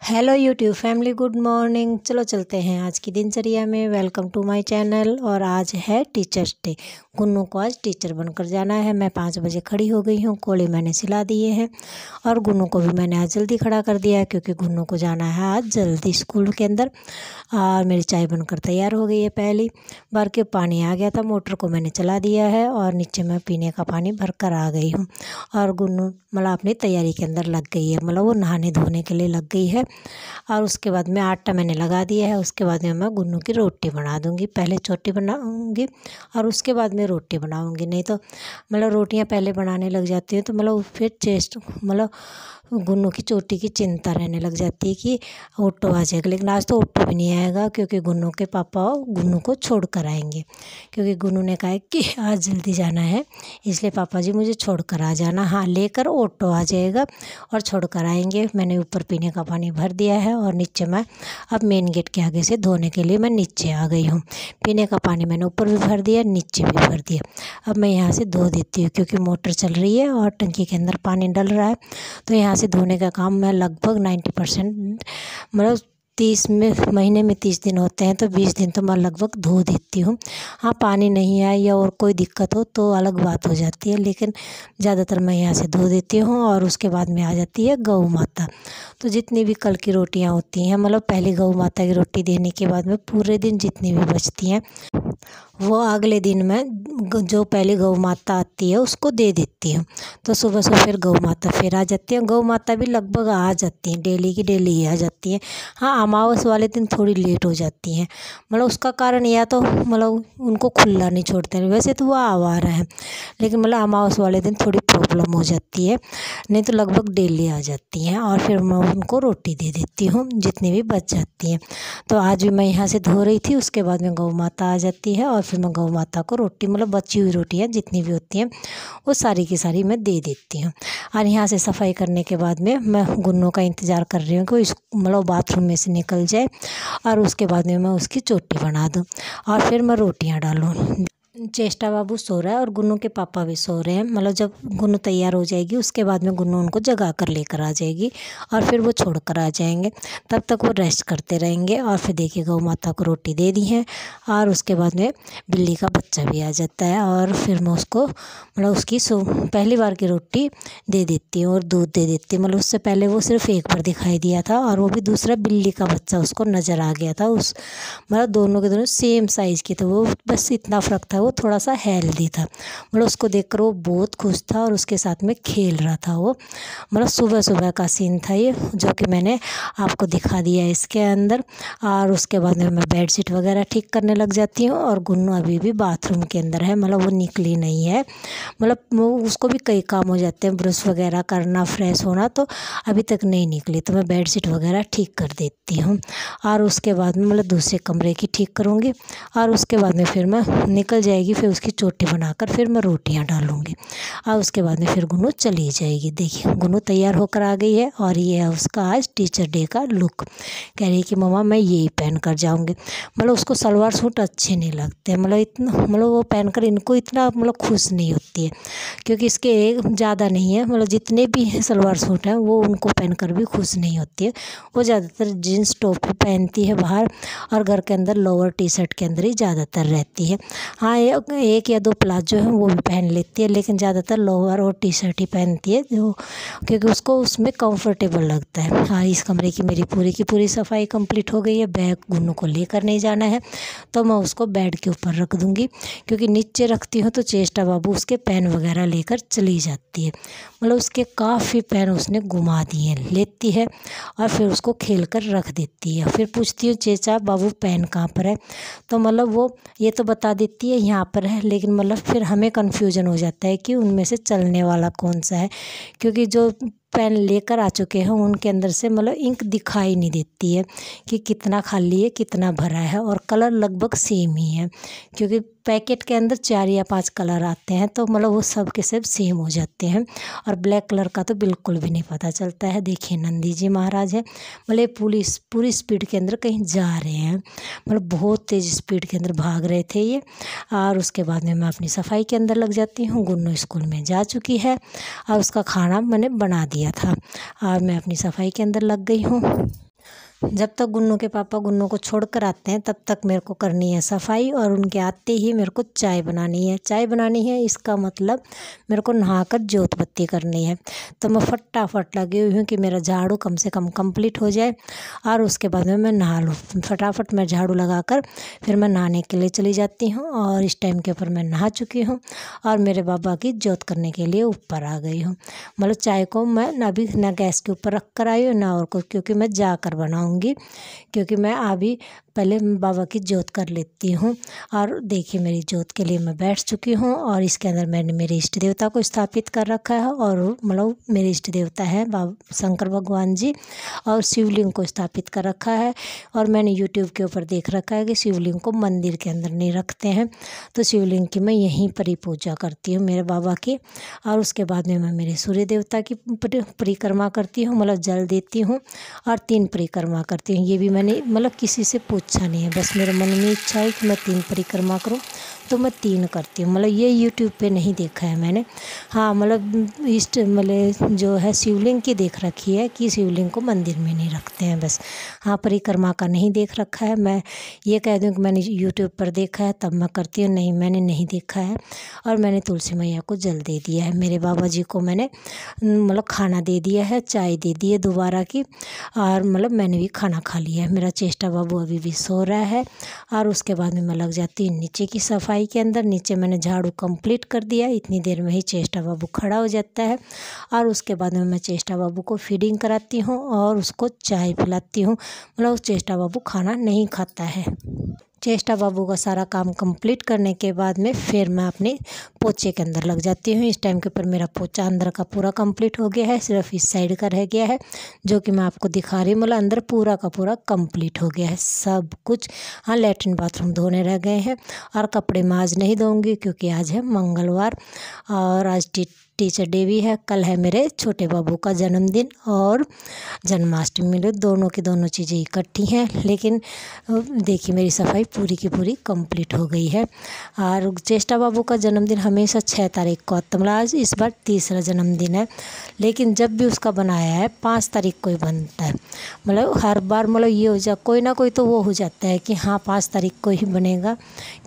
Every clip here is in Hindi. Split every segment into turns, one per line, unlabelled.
Hello YouTube family, good morning. चलो चलते हैं आज की दिनचर्या में। Welcome to my channel. और आज है टीचर्स डे। गुन्नू को आज टीचर बनकर जाना है। मैं 5 बजे खड़ी हो गई हूँ। कोड़े मैंने सिला दिए हैं और गुन्नू को भी मैंने आज जल्दी खड़ा कर दिया है क्योंकि गुन्नू को जाना है आज जल्दी स्कूल के अंदर। और मेरी चाय बनकर तैयार हो गई है। पहली बार के पानी आ गया था, मोटर को मैंने चला दिया है और नीचे मैं पीने का पानी भर कर आ गई हूँ। और गुन्नू मतलब अपनी तैयारी के अंदर लग गई है, मतलब वो नहाने धोने के लिए लग गई है। और उसके बाद में आटा मैंने लगा दिया है। उसके बाद में मैं गुन्नू की रोटी बना दूँगी। पहले चोटी बनाऊँगी और उसके बाद में रोटी बनाऊँगी। नहीं तो मतलब रोटियां पहले बनाने लग जाती हैं तो मतलब फिर मतलब गुन्नू की चोटी की चिंता रहने लग जाती है कि ऑटो आ जाएगा। लेकिन आज तो ऑटो भी नहीं आएगा क्योंकि गुन्नू के पापा गुन्नू को छोड़ कर आएंगे। क्योंकि गुन्नू ने कहा है कि आज जल्दी जाना है, इसलिए पापा जी मुझे छोड़ कर आ जाना। हाँ, लेकर ऑटो आ जाएगा और छोड़ कर आएंगे। मैंने ऊपर पीने का पानी भर दिया है और नीचे मैं अब मेन गेट के आगे से धोने के लिए मैं नीचे आ गई हूँ। पीने का पानी मैंने ऊपर भी भर दिया, नीचे भी भर दिया। अब मैं यहाँ से धो देती हूँ क्योंकि मोटर चल रही है और टंकी के अंदर पानी डल रहा है। तो यहाँ से धोने का काम मैं लगभग 90% मतलब महीने में 30 दिन होते हैं तो 20 दिन तो मैं लगभग धो देती हूँ। हाँ, पानी नहीं आए या और कोई दिक्कत हो तो अलग बात हो जाती है, लेकिन ज़्यादातर मैं यहाँ से धो देती हूँ। और उसके बाद में आ जाती है गौ माता। तो जितनी भी कल की रोटियाँ होती हैं, मतलब पहली गौ माता की रोटी देने के बाद में पूरे दिन जितनी भी बचती हैं वो अगले दिन मैं जो पहले गौ माता आती है उसको दे देती हूँ। तो सुबह सुबह फिर गौ माता फिर आ जाती है। गौ माता भी लगभग आ जाती हैं, डेली की डेली ही आ जाती हैं। हाँ, अमावस वाले दिन थोड़ी लेट हो जाती हैं। मतलब उसका कारण या तो मतलब उनको खुला नहीं छोड़ते हैं, वैसे तो वो आवारा है, लेकिन मतलब अमावस वाले दिन थोड़ी प्रॉब्लम हो जाती है। नहीं तो लगभग डेली आ जाती हैं और फिर मैं उनको रोटी दे देती हूँ जितनी भी बच जाती हैं। तो आज भी मैं यहाँ से धो रही थी, उसके बाद में गौ माता आ जाती है और फिर मैं गौ माता को रोटी मतलब बची हुई रोटियाँ जितनी भी होती हैं वो सारी की सारी मैं दे देती हूँ। और यहाँ से सफाई करने के बाद में मैं गुन्नू का इंतज़ार कर रही हूँ कि मतलब बाथरूम में से निकल जाए और उसके बाद में मैं उसकी चोटी बना दूँ और फिर मैं रोटियाँ डालूँ। चेष्टा बाबू सो रहा है और गुन्नू के पापा भी सो रहे हैं। मतलब जब गुन्नू तैयार हो जाएगी उसके बाद में गुन्नू उनको जगा कर लेकर आ जाएगी और फिर वो छोड़ कर आ जाएंगे। तब तक वो रेस्ट करते रहेंगे। और फिर देखिए गौ माता को रोटी दे दी है और उसके बाद में बिल्ली का बच्चा भी आ जाता है और फिर मैं उसको मतलब उसकी पहली बार की रोटी दे देती हूँ और दूध दे देती हूँ। मतलब उससे पहले वो सिर्फ एक बार दिखाई दिया था और वो भी दूसरा बिल्ली का बच्चा उसको नज़र आ गया था। उस मतलब दोनों के दोनों सेम साइज़ के थे, वो बस इतना फ़र्क था। वो थोड़ा सा हेल्दी था, मतलब उसको देखकर वो बहुत खुश था और उसके साथ में खेल रहा था वो। मतलब सुबह सुबह का सीन था ये, जो कि मैंने आपको दिखा दिया इसके अंदर। और उसके बाद में मैं बेडशीट वगैरह ठीक करने लग जाती हूँ और गुन्नू अभी भी बाथरूम के अंदर है, मतलब वो निकली नहीं है। मतलब वो उसको भी कई काम हो जाते हैं, ब्रश वगैरह करना, फ्रेश होना, तो अभी तक नहीं निकली। तो मैं बेडशीट वगैरह ठीक कर देती हूँ और उसके बाद में मतलब दूसरे कमरे की ठीक करूँगी और उसके बाद में फिर मैं निकल जाएगी। फिर उसकी चोटी बनाकर फिर मैं रोटियां डालूंगी और उसके बाद में फिर गुन्नू चली जाएगी। देखिए गुन्नू तैयार होकर आ गई है और ये है उसका आज टीचर डे का लुक। कह रही है कि मम्मा मैं यही पहन कर जाऊंगी। मतलब उसको सलवार सूट अच्छे नहीं लगते, मतलब इतना मतलब वो पहनकर इनको इतना मतलब खुश नहीं होती है क्योंकि इसके ज़्यादा नहीं है। मतलब जितने भी सलवार सूट हैं वो उनको पहनकर भी खुश नहीं होती है। वो ज़्यादातर जीन्स टॉप पहनती है बाहर और घर के अंदर लोअर टी शर्ट के अंदर ही ज़्यादातर रहती है। हाँ, एक या दो प्लाजो हैं वो भी पहन लेती है, लेकिन ज़्यादातर लोअर और टी शर्ट ही पहनती है जो क्योंकि उसको उसमें कंफर्टेबल लगता है। हाँ, इस कमरे की मेरी पूरी की पूरी सफाई कंप्लीट हो गई है। बैग गुन्नू को लेकर नहीं जाना है तो मैं उसको बेड के ऊपर रख दूँगी क्योंकि नीचे रखती हूँ तो चेष्टा बाबू उसके पेन वगैरह लेकर चली जाती है। मतलब उसके काफ़ी पेन उसने घुमा दिए लेती है और फिर उसको खेल कर रख देती है। फिर पूछती हूँ चेचा बाबू पेन कहाँ पर है, तो मतलब वो ये तो बता देती है यहाँ पर है, लेकिन मतलब फिर हमें कन्फ्यूजन हो जाता है कि उनमें से चलने वाला कौन सा है क्योंकि जो पेन लेकर आ चुके हैं उनके अंदर से मतलब इंक दिखाई नहीं देती है कि कितना खाली है कितना भरा है। और कलर लगभग सेम ही है क्योंकि पैकेट के अंदर 4 या 5 कलर आते हैं तो मतलब वो सब के सब सेम हो जाते हैं और ब्लैक कलर का तो बिल्कुल भी नहीं पता चलता है। देखिए नंदी जी महाराज है, मतलब पूरी स्पीड के अंदर कहीं जा रहे हैं, मतलब बहुत तेज़ स्पीड के अंदर भाग रहे थे ये। और उसके बाद में मैं अपनी सफाई के अंदर लग जाती हूँ। गुन्नू स्कूल में जा चुकी है और उसका खाना मैंने बना दिया था और मैं अपनी सफाई के अंदर लग गई हूँ। जब तक गुन्नू के पापा गुन्नू को छोड़ कर आते हैं तब तक मेरे को करनी है सफाई, और उनके आते ही मेरे को चाय बनानी है। चाय बनानी है इसका मतलब मेरे को नहाकर जोत बत्ती करनी है। तो मैं फटाफट लगी हुई हूँ कि मेरा झाड़ू कम से कम कंप्लीट हो जाए और उसके बाद में मैं नहा लूँ। फटाफट मैं झाड़ू लगाकर फिर मैं नहाने के लिए चली जाती हूँ, और इस टाइम के ऊपर मैं नहा चुकी हूँ और मेरे बाबा की जोत करने के लिए ऊपर आ गई हूँ। मतलब चाय को मैं अभी ना गैस के ऊपर रख कर आई हूँ ना और को, क्योंकि मैं जाकर बनाऊँगी, क्योंकि मैं अभी पहले बाबा की जोत कर लेती हूँ। और देखिए मेरी जोत के लिए मैं बैठ चुकी हूँ, और इसके अंदर मैंने मेरे इष्ट देवता को स्थापित कर रखा है, और मतलब मेरे इष्ट देवता है बाबा शंकर भगवान जी, और शिवलिंग को स्थापित कर रखा है। और मैंने यूट्यूब के ऊपर देख रखा है कि शिवलिंग को मंदिर के अंदर नहीं रखते हैं, तो शिवलिंग की मैं यहीं पर ही पूजा करती हूँ मेरे बाबा की। और उसके बाद में मैं मेरे सूर्य देवता की परिक्रमा करती हूँ, मतलब जल देती हूँ और 3 परिक्रमा करती हूँ। ये भी मैंने मतलब किसी से पूछा नहीं है, बस मेरे मन में इच्छा है कि मैं 3 परिक्रमा करूँ, तो मैं 3 करती हूँ। मतलब ये यूट्यूब पे नहीं देखा है मैंने। हाँ मतलब इष्ट मतलब जो है शिवलिंग की देख रखी है कि शिवलिंग को मंदिर में नहीं रखते हैं बस। हाँ परिक्रमा का नहीं देख रखा है। मैं ये कह दूँ कि मैंने यूट्यूब पर देखा है तब मैं करती हूँ, नहीं मैंने नहीं देखा है। और मैंने तुलसी मैया को जल दे दिया है, मेरे बाबा जी को मैंने मतलब खाना दे दिया है, चाय दे दी है दोबारा की, और मतलब मैंने भी खाना खा लिया है। मेरा चेष्टा बाबू अभी भी सो रहा है। और उसके बाद में मैं लग जाती हूँ नीचे की सफाई के अंदर। नीचे मैंने झाड़ू कंप्लीट कर दिया, इतनी देर में ही चेष्टा बाबू खड़ा हो जाता है। और उसके बाद में मैं चेष्टा बाबू को फीडिंग कराती हूँ और उसको चाय पिलाती हूँ। मतलब उस चेष्टा बाबू खाना नहीं खाता है। चेष्टा बाबू का सारा काम कंप्लीट करने के बाद में फिर मैं अपने पोछे के अंदर लग जाती हूँ। इस टाइम के ऊपर मेरा पोछा अंदर का पूरा कंप्लीट हो गया है, सिर्फ इस साइड का रह गया है जो कि मैं आपको दिखा रही हूँ। मतलब अंदर पूरा का पूरा कंप्लीट हो गया है सब कुछ। हाँ लैट्रिन बाथरूम धोने रह गए हैं, और कपड़े मैं आज नहीं धोऊंगी क्योंकि आज है मंगलवार और आज टीचर डे भी है। कल है मेरे छोटे बाबू का जन्मदिन और जन्माष्टमी, मेरे दोनों की दोनों चीज़ें इकट्ठी हैं। लेकिन देखिए मेरी सफाई पूरी की पूरी कंप्लीट हो गई है। और चेष्टा बाबू का जन्मदिन हमेशा 6 तारीख को आता, मतलब आज इस बार 3रा जन्मदिन है, लेकिन जब भी उसका बनाया है 5 तारीख को ही बनता है। मतलब हर बार मतलब ये हो जा कोई ना कोई तो वो हो जाता है कि हाँ 5 तारीख को ही बनेगा,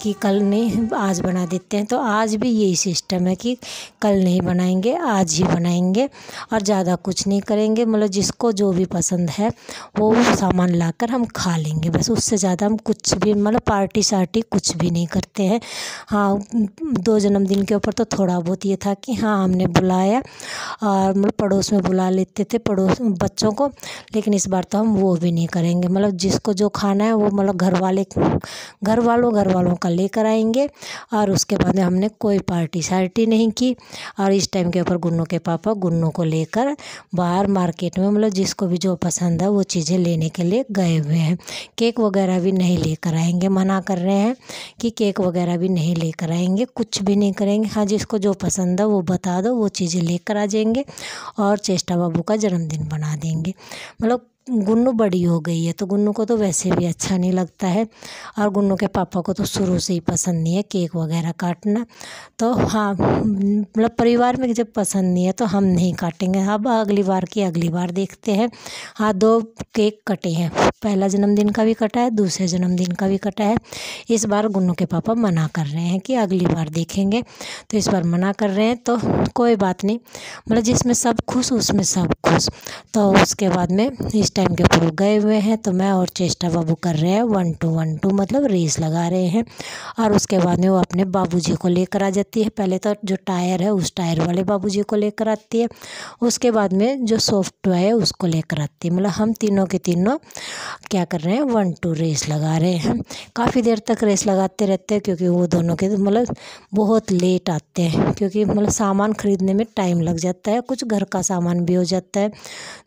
कि कल नहीं आज बना देते हैं। तो आज भी यही सिस्टम है कि कल नहीं बनाएंगे, आज ही बनाएंगे और ज़्यादा कुछ नहीं करेंगे। मतलब जिसको जो भी पसंद है वो सामान लाकर हम खा लेंगे, बस उससे ज़्यादा हम कुछ भी मतलब पार्टी सार्टी कुछ भी नहीं करते हैं। हाँ 2 जन्मदिन के ऊपर तो थोड़ा बहुत ये था कि हाँ हमने बुलाया और मतलब पड़ोस में बुला लेते थे पड़ोस बच्चों को, लेकिन इस बार तो हम वो भी नहीं करेंगे। मतलब जिसको जो खाना है वो मतलब घर वालों का लेकर आएंगे, और उसके बाद में हमने कोई पार्टी सार्टी नहीं की। और इस टाइम के ऊपर गुन्नू के पापा गुन्नू को लेकर बाहर मार्केट में मतलब जिसको भी जो पसंद है वो चीज़ें लेने के लिए गए हुए हैं। केक वगैरह भी नहीं लेकर आएंगे, मना कर रहे हैं कि केक वगैरह भी नहीं लेकर आएंगे, कुछ भी नहीं करेंगे। हाँ जिसको जो पसंद है वो बता दो, वो चीज़ें लेकर आ जाएंगे और चेष्टा बाबू का जन्मदिन बना देंगे। मतलब गुन्नू बड़ी हो गई है तो गुन्नू को तो वैसे भी अच्छा नहीं लगता है, और गुन्नू के पापा को तो शुरू से ही पसंद नहीं है केक वगैरह काटना। तो हाँ मतलब परिवार में जब पसंद नहीं है तो हम नहीं काटेंगे। अब अगली बार देखते हैं। हाँ 2 केक कटे हैं, पहला जन्मदिन का भी कटा है, दूसरे जन्मदिन का भी कटा है। इस बार गुन्नू के पापा मना कर रहे हैं कि अगली बार देखेंगे, तो इस बार मना कर रहे हैं तो कोई बात नहीं। मतलब जिसमें सब खुश उसमें सब खुश। तो उसके बाद में इस टाइम के ऊपर गए हुए हैं, तो मैं और चेष्टा बाबू कर रहे हैं 1 2 1 2 मतलब रेस लगा रहे हैं। और उसके बाद में वो अपने बाबूजी को लेकर आ जाती है। पहले तो जो टायर है उस टायर वाले बाबूजी को लेकर आती है, उसके बाद में जो सॉफ्ट टॉय है उसको लेकर आती है। मतलब हम तीनों के तीनों क्या कर रहे हैं 1 2 रेस लगा रहे हैं। काफ़ी देर तक रेस लगाते रहते हैं क्योंकि वो दोनों के मतलब बहुत लेट आते हैं, क्योंकि मतलब सामान खरीदने में टाइम लग जाता है, कुछ घर का सामान भी हो जाता है,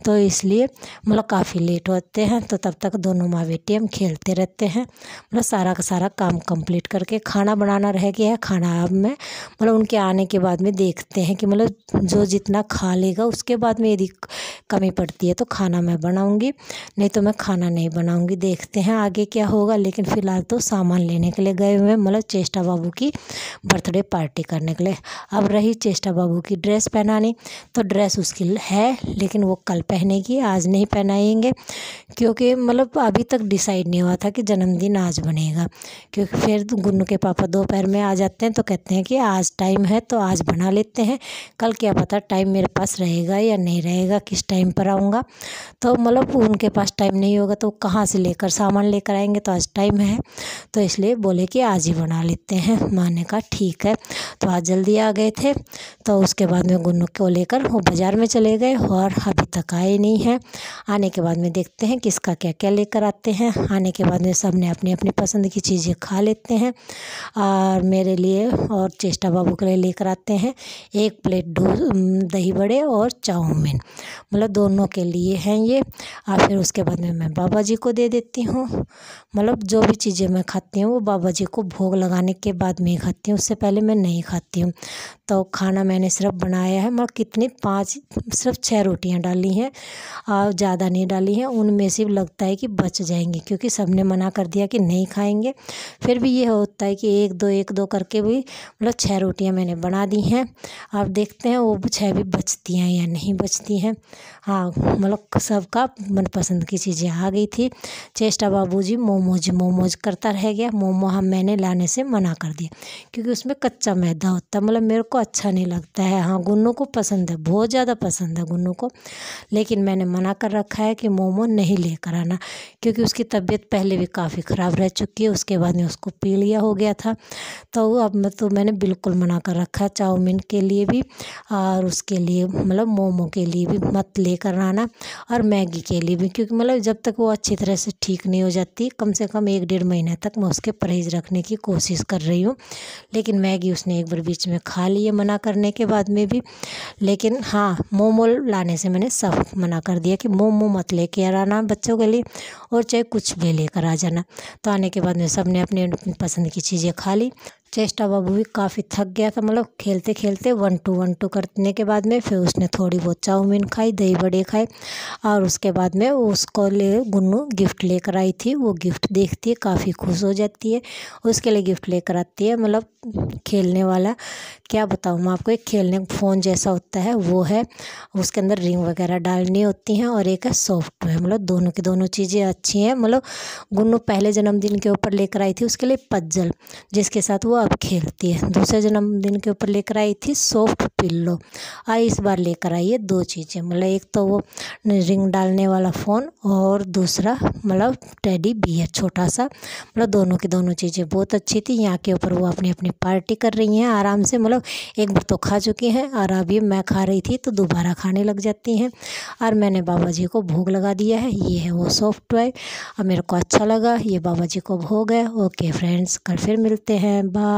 तो इसलिए मतलब काफ़ी लेट होते हैं। तो तब तक दोनों माँ बेटी हम खेलते रहते हैं। मतलब सारा का सारा काम कंप्लीट करके खाना बनाना रह गया है। खाना अब मैं मतलब उनके आने के बाद में देखते हैं कि मतलब जो जितना खा लेगा, उसके बाद में यदि कमी पड़ती है तो खाना मैं बनाऊंगी, नहीं तो मैं खाना नहीं बनाऊंगी। देखते हैं आगे क्या होगा, लेकिन फ़िलहाल तो सामान लेने के लिए गए हुए हैं, मतलब चेष्टा बाबू की बर्थडे पार्टी करने के लिए। अब रही चेष्टा बाबू की ड्रेस पहनानी, तो ड्रेस उसकी है लेकिन वो कल पहनेगी, आज नहीं पहनाएगी। बनाएंगे, क्योंकि मतलब अभी तक डिसाइड नहीं हुआ था कि जन्मदिन आज बनेगा। क्योंकि फिर गुन्नू के पापा दोपहर में आ जाते हैं तो कहते हैं कि आज टाइम है तो आज बना लेते हैं, कल क्या पता टाइम मेरे पास रहेगा या नहीं रहेगा, किस टाइम पर आऊँगा। तो मतलब उनके पास टाइम नहीं होगा तो कहाँ से लेकर सामान लेकर आएंगे, तो आज टाइम है तो इसलिए बोले कि आज ही बना लेते हैं। मैंने कहा ठीक है, तो आज जल्दी आ गए थे। तो उसके बाद में गुन्नू को लेकर वो बाज़ार में चले गए और अभी तक आए नहीं हैं। आने के बाद में देखते हैं किसका क्या क्या लेकर आते हैं। आने के बाद में सब ने अपनी अपनी पसंद की चीज़ें खा लेते हैं, और मेरे लिए और चेष्टा बाबू के लिए लेकर आते हैं 1 प्लेट दही बड़े और चाउमीन, मतलब दोनों के लिए हैं ये। और फिर उसके बाद में मैं बाबा जी को दे देती हूँ। मतलब जो भी चीज़ें मैं खाती हूँ वो बाबा जी को भोग लगाने के बाद में ही खाती हूँ, उससे पहले मैं नहीं खाती हूँ। तो खाना मैंने सिर्फ बनाया है, मतलब कितनी 5 सिर्फ 6 रोटियाँ डाली हैं और ज़्यादा नहीं डाली हैं। उनमें से लगता है कि बच जाएंगी, क्योंकि सबने मना कर दिया कि नहीं खाएंगे। फिर भी ये होता है कि 1-2 करके भी मतलब 6 रोटियाँ मैंने बना दी हैं। अब देखते हैं वो 6 भी बचती हैं या नहीं बचती हैं। हाँ, मतलब सबका मनपसंद की चीज़ें आ गई थी। चेष्टा बाबूजी मोमोज करता रह गया। मोमो मैंने लाने से मना कर दिया, क्योंकि उसमें कच्चा मैदा होता है, मतलब मेरे को अच्छा नहीं लगता है। हाँ, गुन्नू को पसंद है, बहुत ज़्यादा पसंद है गुन्नू को, लेकिन मैंने मना कर रखा है कि मोमो नहीं लेकर आना, क्योंकि उसकी तबीयत पहले भी काफ़ी ख़राब रह चुकी है। उसके बाद में उसको पीलिया हो गया था, तो अब मैंने बिल्कुल मना कर रखा है। चाउमीन के लिए भी और उसके लिए मतलब मोमो के लिए भी मत लेकर आना, और मैगी के लिए भी, क्योंकि मतलब जब तक वो अच्छी तरह से ठीक नहीं हो जाती, कम से कम 1-1.5 महीने तक मैं उसके परहेज़ रखने की कोशिश कर रही हूँ। लेकिन मैगी उसने एक बार बीच में खा ली है मना करने के बाद में भी। लेकिन हाँ, मोमो लाने से मैंने सब मना कर दिया कि मोमो मत लेके आना बच्चों के लिए, और चाहे कुछ भी लेकर आ जाना। तो आने के बाद में सब ने अपनी अपनी पसंद की चीज़ें खा ली। चेष्टा बाबू भी काफ़ी थक गया था, मतलब खेलते खेलते 1-2 करने के बाद में फिर उसने थोड़ी बहुत चाउमीन खाई, दही बड़े खाए, और उसके बाद में उसको गुन्नू गिफ्ट लेकर आई थी। वो गिफ्ट देखती है काफ़ी खुश हो जाती है, उसके लिए गिफ्ट लेकर आती है, मतलब खेलने वाला, क्या बताऊँ मैं आपको, एक खेलने फ़ोन जैसा होता है वो है, उसके अंदर रिंग वगैरह डालनी होती हैं, और एक है सॉफ्टवेयर। मतलब दोनों की दोनों चीज़ें अच्छी हैं। मतलब गुन्नू पहले जन्मदिन के ऊपर लेकर आई थी उसके लिए पजल, जिसके साथ वो अब खेलती है। दूसरे जन्मदिन के ऊपर लेकर आई थी सॉफ्ट पिल्लो, और इस बार लेकर आई है 2 चीज़ें, मतलब एक तो वो रिंग डालने वाला फ़ोन, और दूसरा मतलब टेडी बियर छोटा सा। मतलब दोनों की दोनों चीज़ें बहुत अच्छी थी। यहाँ के ऊपर वो अपनी अपनी पार्टी कर रही हैं आराम से, मतलब एक बार तो खा चुकी हैं और अभी मैं खा रही थी तो दोबारा खाने लग जाती हैं। और मैंने बाबा जी को भोग लगा दिया है, ये है वो सॉफ्ट टॉय, और मेरे को अच्छा लगा, ये बाबा जी को भोग है। ओके फ्रेंड्स, कल फिर मिलते हैं, बाय।